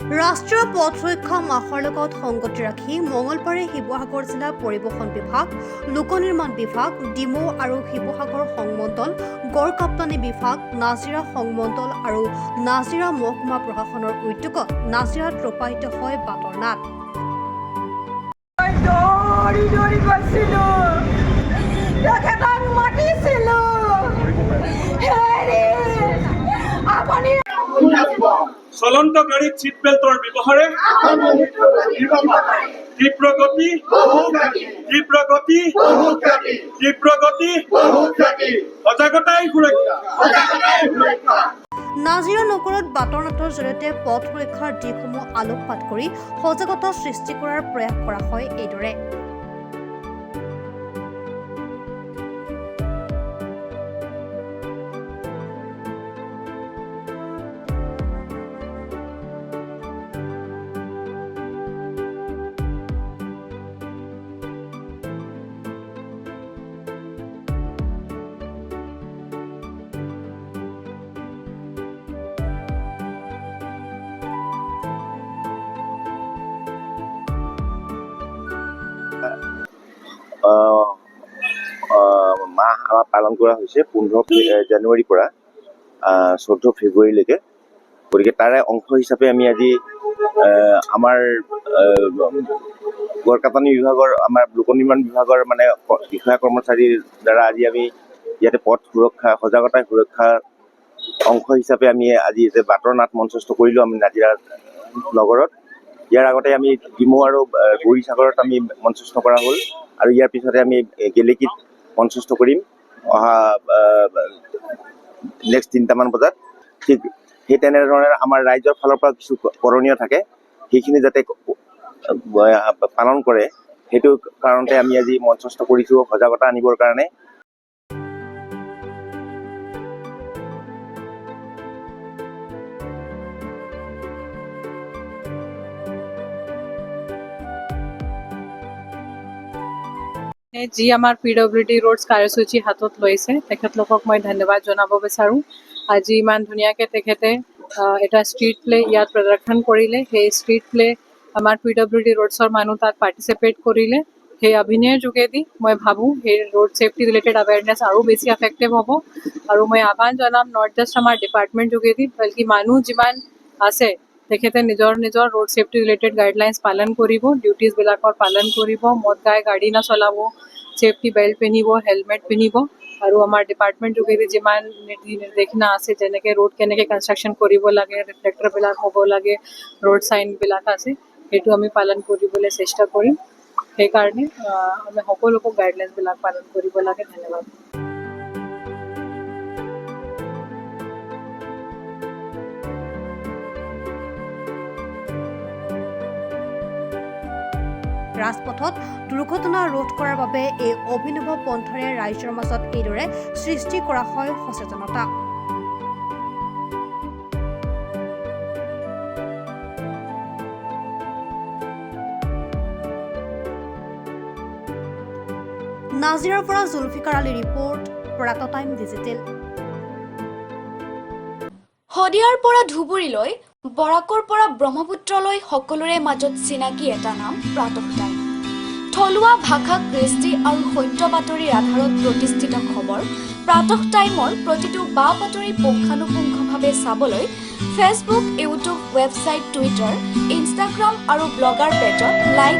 ৰাষ্ট্ৰীয় পথ সুৰক্ষা মাহৰ লগত সংগতি ৰাখি মঙলবাৰে শিৱসাগৰ জিলা পৰিবহণ বিভাগ, লোক নিৰ্মাণ বিভাগ, ডিমৌ আৰু শিৱসাগৰ সংমণ্ডল, গড়কাপ্তানি বিভাগ, নাজিৰা সংমণ্ডল আৰু নাজিৰা মহকুমা প্ৰশাসনৰ উদ্যোগত নাজিৰাত ৰূপায়িত হয় বাটৰ নাট। চলন্ত গাড়ীত চিট বেল্টৰ ব্যৱহাৰে তীব্ৰ গতি সজাগতাই সুৰক্ষা। নাজিৰা নগৰত বাটৰ নাটৰ জৰিয়তে পথ সুৰক্ষাৰ দিশসমূহ আলোকপাত কৰি সজাগতা সৃষ্টি কৰাৰ প্ৰয়াস কৰা হয়। এইদৰে মাহ আমাৰ পালন কৰা হৈছে 15 জানুৱাৰীৰ পৰা 14 ফেব্ৰুৱাৰীলৈকে। গতিকে তাৰে অংশ হিচাপে আমি আজি আমাৰ গড়কাপ্তানি বিভাগৰ, আমাৰ লোক নিৰ্মাণ বিভাগৰ মানে বিষয়া কৰ্মচাৰীৰ দ্বাৰা আজি আমি ইয়াতে পথ সুৰক্ষা সজাগতা সুৰক্ষাৰ অংশ হিচাপে আমি আজি বাটৰ নাট মঞ্চস্থ কৰিলোঁ আমি নাজিৰা নগৰত। ইয়াৰ আগতে আমি ডিমৌ আৰু গৌৰীসাগৰত আমি মঞ্চস্থ কৰা হ'ল আৰু ইয়াৰ পিছতে আমি গেলেকীত মঞ্চস্থ কৰিম অহা নেক্সট 3টামান বজাত। ঠিক সেই তেনেধৰণে আমাৰ ৰাইজৰ ফালৰ পৰা কিছু কৰণীয় থাকে, সেইখিনি যাতে পালন কৰে সেইটো কাৰণতে আমি আজি মঞ্চস্থ কৰিছোঁ সজাগতা আনিবৰ কাৰণে। যি আমাৰ PWD ৰোডছ কাৰ্যসূচী হাতত লৈছে তেখেতলোকক মই ধন্যবাদ জনাব বিচাৰোঁ। আজি ইমান ধুনীয়াকৈ তেখেতে এটা ষ্ট্ৰীট প্লে ইয়াত প্ৰদৰ্শন কৰিলে। সেই ষ্ট্ৰীট প্লে আমাৰ PWD ৰোডছৰ মানুহ তাত পাৰ্টিচিপেট কৰিলে। সেই অভিনয়ৰ যোগেদি মই ভাবোঁ সেই ৰোড ছেফটি ৰিলেটেড এৱেৰনেছ আৰু বেছি এফেক্টিভ হ'ব। আৰু মই আহ্বান জনাম নট জাষ্ট আমাৰ ডিপাৰ্টমেণ্ট যোগেদি বল্কि মানুহ যিমান আছে তেখেতে নিজৰ ৰোড ছেফটি ৰিলেটেড গাইডলাইনছ পালন কৰিব, ডিউটিজবিলাকৰ পালন কৰিব, মদ গাই গাড়ী নচলাব, ছেফটি বেল্ট পিন্ধিব, হেলমেট পিন্ধিব। আৰু আমাৰ ডিপাৰ্টমেণ্ট যোগেদি যিমান নিৰ্দেশনা আছে যেনেকৈ ৰোড কেনেকৈ কনষ্ট্ৰাকশ্যন কৰিব লাগে, ৰিফ্লেক্টৰবিলাক হ'ব লাগে, ৰোড চাইনবিলাক আছে সেইটো আমি পালন কৰিবলৈ চেষ্টা কৰিম। সেইকাৰণে আমি সকলোকে গাইডলাইনছবিলাক পালন কৰিব লাগে। ধন্যবাদ। ৰাজপথত দুৰ্ঘটনা ৰোধ কৰাৰ বাবে এই অভিনৱ পন্থাৰে ৰাইজৰ মাজত এইদৰে সৃষ্টি কৰা হয় সচেতনতা। নাজিৰাৰ পৰা জুলফিকাৰ আলী ৰিপৰ্ট, প্ৰাত টাইম ডিজিটেল। শদিয়াৰ পৰা ধুবুৰীলৈ, বৰাকৰ পৰা ব্ৰহ্মপুত্ৰলৈ সকলোৰে মাজত চিনাকি এটা নাম প্ৰাতঃ টাইম। থলুৱা ভাষা, কৃষ্টি আৰু সত্য বাতৰিৰ আধাৰত প্ৰতিষ্ঠিত খবৰ প্ৰাতঃ টাইমৰ প্ৰতিটো বা বাতৰি পুংখানুপুংখভাৱে চাবলৈ Facebook, YouTube, website, Twitter, Instagram আৰু ব্লগাৰ পেজত লাইক